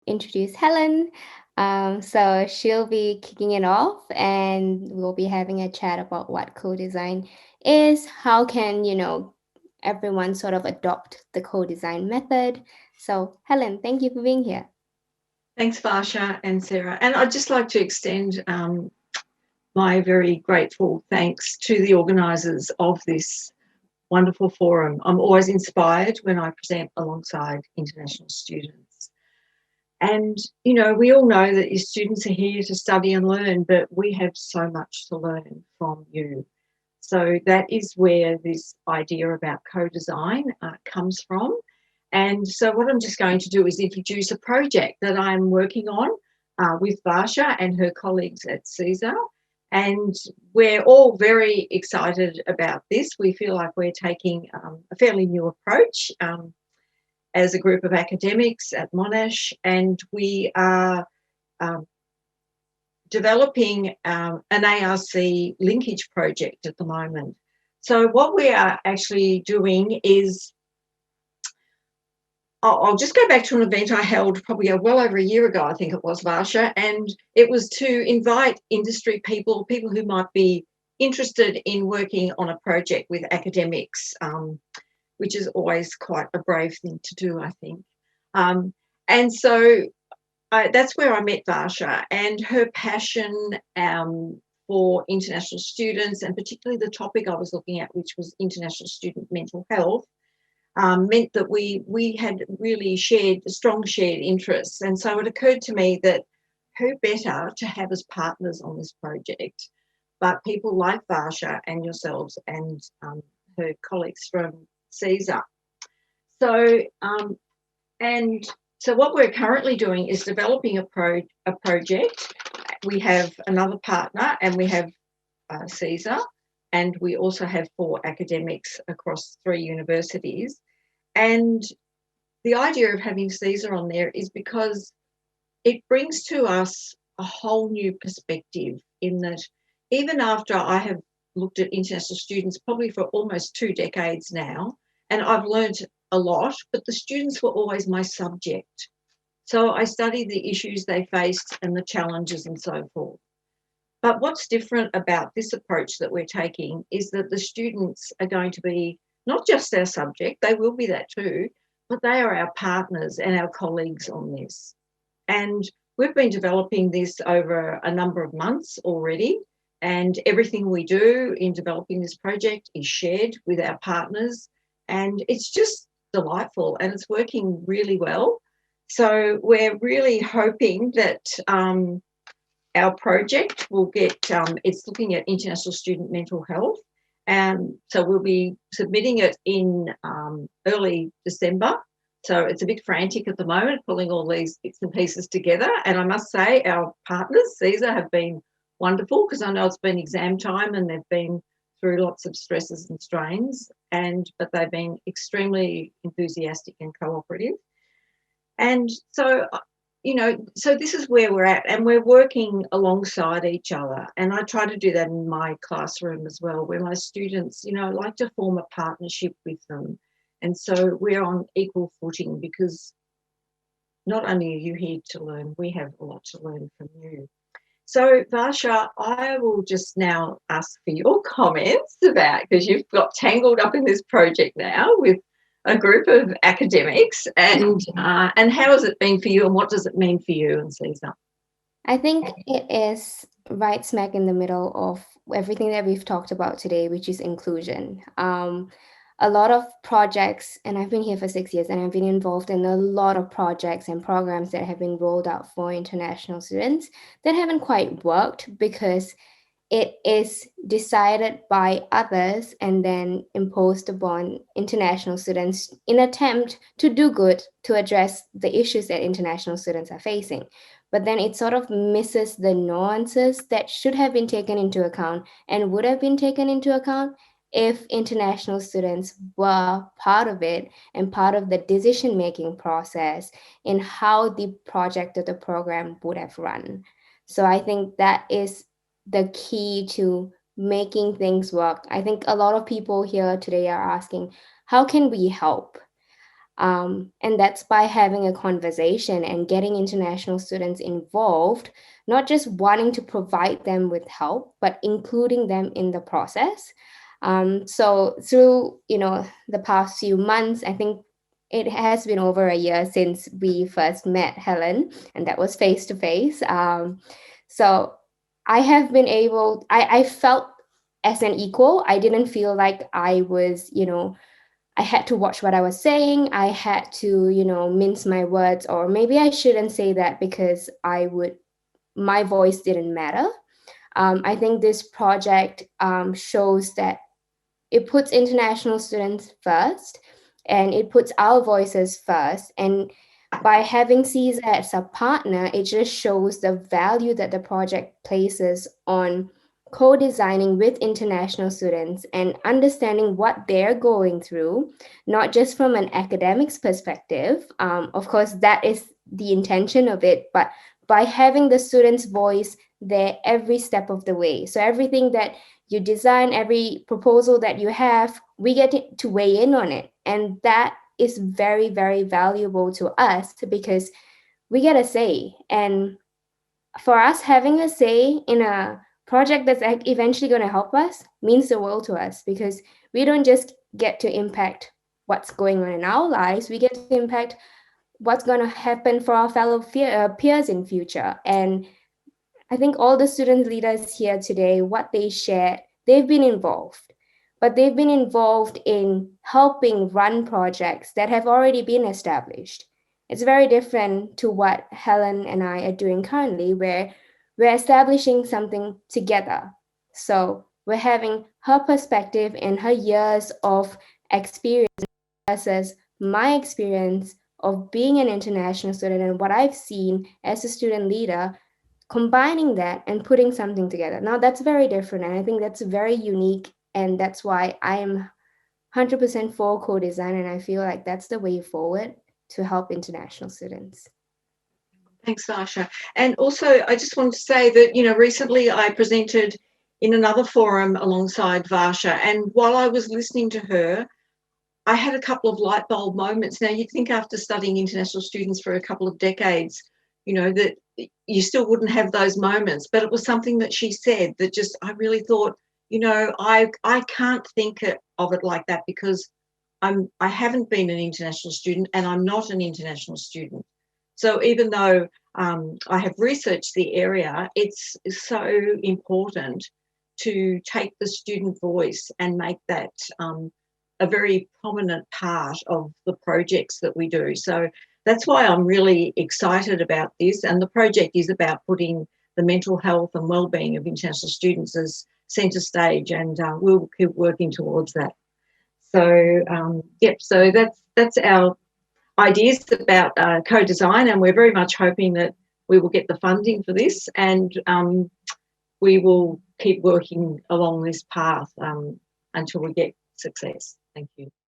introduce Helen. So she'll be kicking it off, and we'll be having a chat about what co-design is, how can, everyone sort of adopt the co-design method. So Helen, thank you for being here. Thanks, Varsha and Sarah. And I'd just like to extend my very grateful thanks to the organisers of this wonderful forum. I'm always inspired when I present alongside international students. And, we all know that your students are here to study and learn, but we have so much to learn from you. So that is where this idea about co-design comes from. And so what I'm just going to do is introduce a project that I'm working on with Varsha and her colleagues at CSER. And we're all very excited about this. We feel like we're taking a fairly new approach as a group of academics at Monash, and we are um, developing an ARC linkage project at the moment. So what we are actually doing is, I'll just go back to an event I held probably well over a year ago, I think it was, Varsha, and it was to invite industry people who might be interested in working on a project with academics, which is always quite a brave thing to do, I think. And so that's where I met Varsha, and her passion for international students, and particularly the topic I was looking at, which was international student mental health, meant that we had really strong shared interests. And so it occurred to me that who better to have as partners on this project but people like Varsha and yourselves and her colleagues from CSER. So, and so what we're currently doing is developing a project. We have another partner, and we have CSER, and we also have 4 academics across 3 universities. And the idea of having CSER on there is because it brings to us a whole new perspective, in that even after I have looked at international students probably for almost 2 decades now, and I've learned a lot, but the students were always my subject. So I studied the issues they faced and the challenges and so forth. But what's different about this approach that we're taking is that the students are going to be not just our subject, they will be that too, but they are our partners and our colleagues on this. And we've been developing this over a number of months already, and everything we do in developing this project is shared with our partners, and it's just delightful and it's working really well. So we're really hoping that our project will get, it's looking at international student mental health. And so we'll be submitting it in early December. So it's a bit frantic at the moment, pulling all these bits and pieces together. And I must say, our partners, CSER, have been wonderful, because I know it's been exam time and they've been through lots of stresses and strains, but they've been extremely enthusiastic and cooperative. And so, so this is where we're at, and we're working alongside each other. And I try to do that in my classroom as well, where my students, like to form a partnership with them. And so we're on equal footing, because not only are you here to learn, we have a lot to learn from you. So, Varsha, I will just now ask for your comments about, because you've got tangled up in this project now with a group of academics, and how has it been for you, and what does it mean for you and CSER? I think it is right smack in the middle of everything that we've talked about today, which is inclusion. A lot of projects, and I've been here for 6 years, and I've been involved in a lot of projects and programs that have been rolled out for international students that haven't quite worked, because it is decided by others and then imposed upon international students in attempt to do good, to address the issues that international students are facing. But then it sort of misses the nuances that should have been taken into account and would have been taken into account if international students were part of it and part of the decision making process in how the project or the program would have run. So I think that is the key to making things work. I think a lot of people here today are asking, how can we help? And that's by having a conversation and getting international students involved, not just wanting to provide them with help, but including them in the process. So through, the past few months, I think it has been over a year since we first met, Helen, and that was face to face. So I have been able, I felt as an equal. I didn't feel like I was, I had to watch what I was saying. I had to, mince my words, or maybe I shouldn't say that because my voice didn't matter. I think this project shows that it puts international students first, and it puts our voices first. And by having CSA as a partner, it just shows the value that the project places on co-designing with international students and understanding what they're going through, not just from an academics perspective. Of course, that is the intention of it, but by having the students' voice there every step of the way. So everything that you design, every proposal that you have, we get to weigh in on it. And that is very, very valuable to us because we get a say. And for us, having a say in a project that's eventually going to help us means the world to us, because we don't just get to impact what's going on in our lives, we get to impact what's going to happen for our fellow peers in future. And I think all the student leaders here today, what they shared, they've been involved, but they've been involved in helping run projects that have already been established. It's very different to what Helen and I are doing currently, where we're establishing something together. So we're having her perspective and her years of experience versus my experience of being an international student and what I've seen as a student leader, combining that and putting something together. Now that's very different, and I think that's very unique, and that's why I am 100% for co-design, and I feel like that's the way forward to help international students. Thanks, Varsha. And also, I just wanted to say that, recently I presented in another forum alongside Varsha, and while I was listening to her, I had a couple of light bulb moments. Now, you'd think after studying international students for a couple of decades, that you still wouldn't have those moments, but it was something that she said that just, I really thought, I can't think of it like that because I haven't been an international student and I'm not an international student. So even though I have researched the area, it's so important to take the student voice and make that a very prominent part of the projects that we do. So that's why I'm really excited about this. And the project is about putting the mental health and wellbeing of international students as centre stage, and we'll keep working towards that. So, so that's our ideas about co-design, and we're very much hoping that we will get the funding for this, and we will keep working along this path until we get success. Thank you.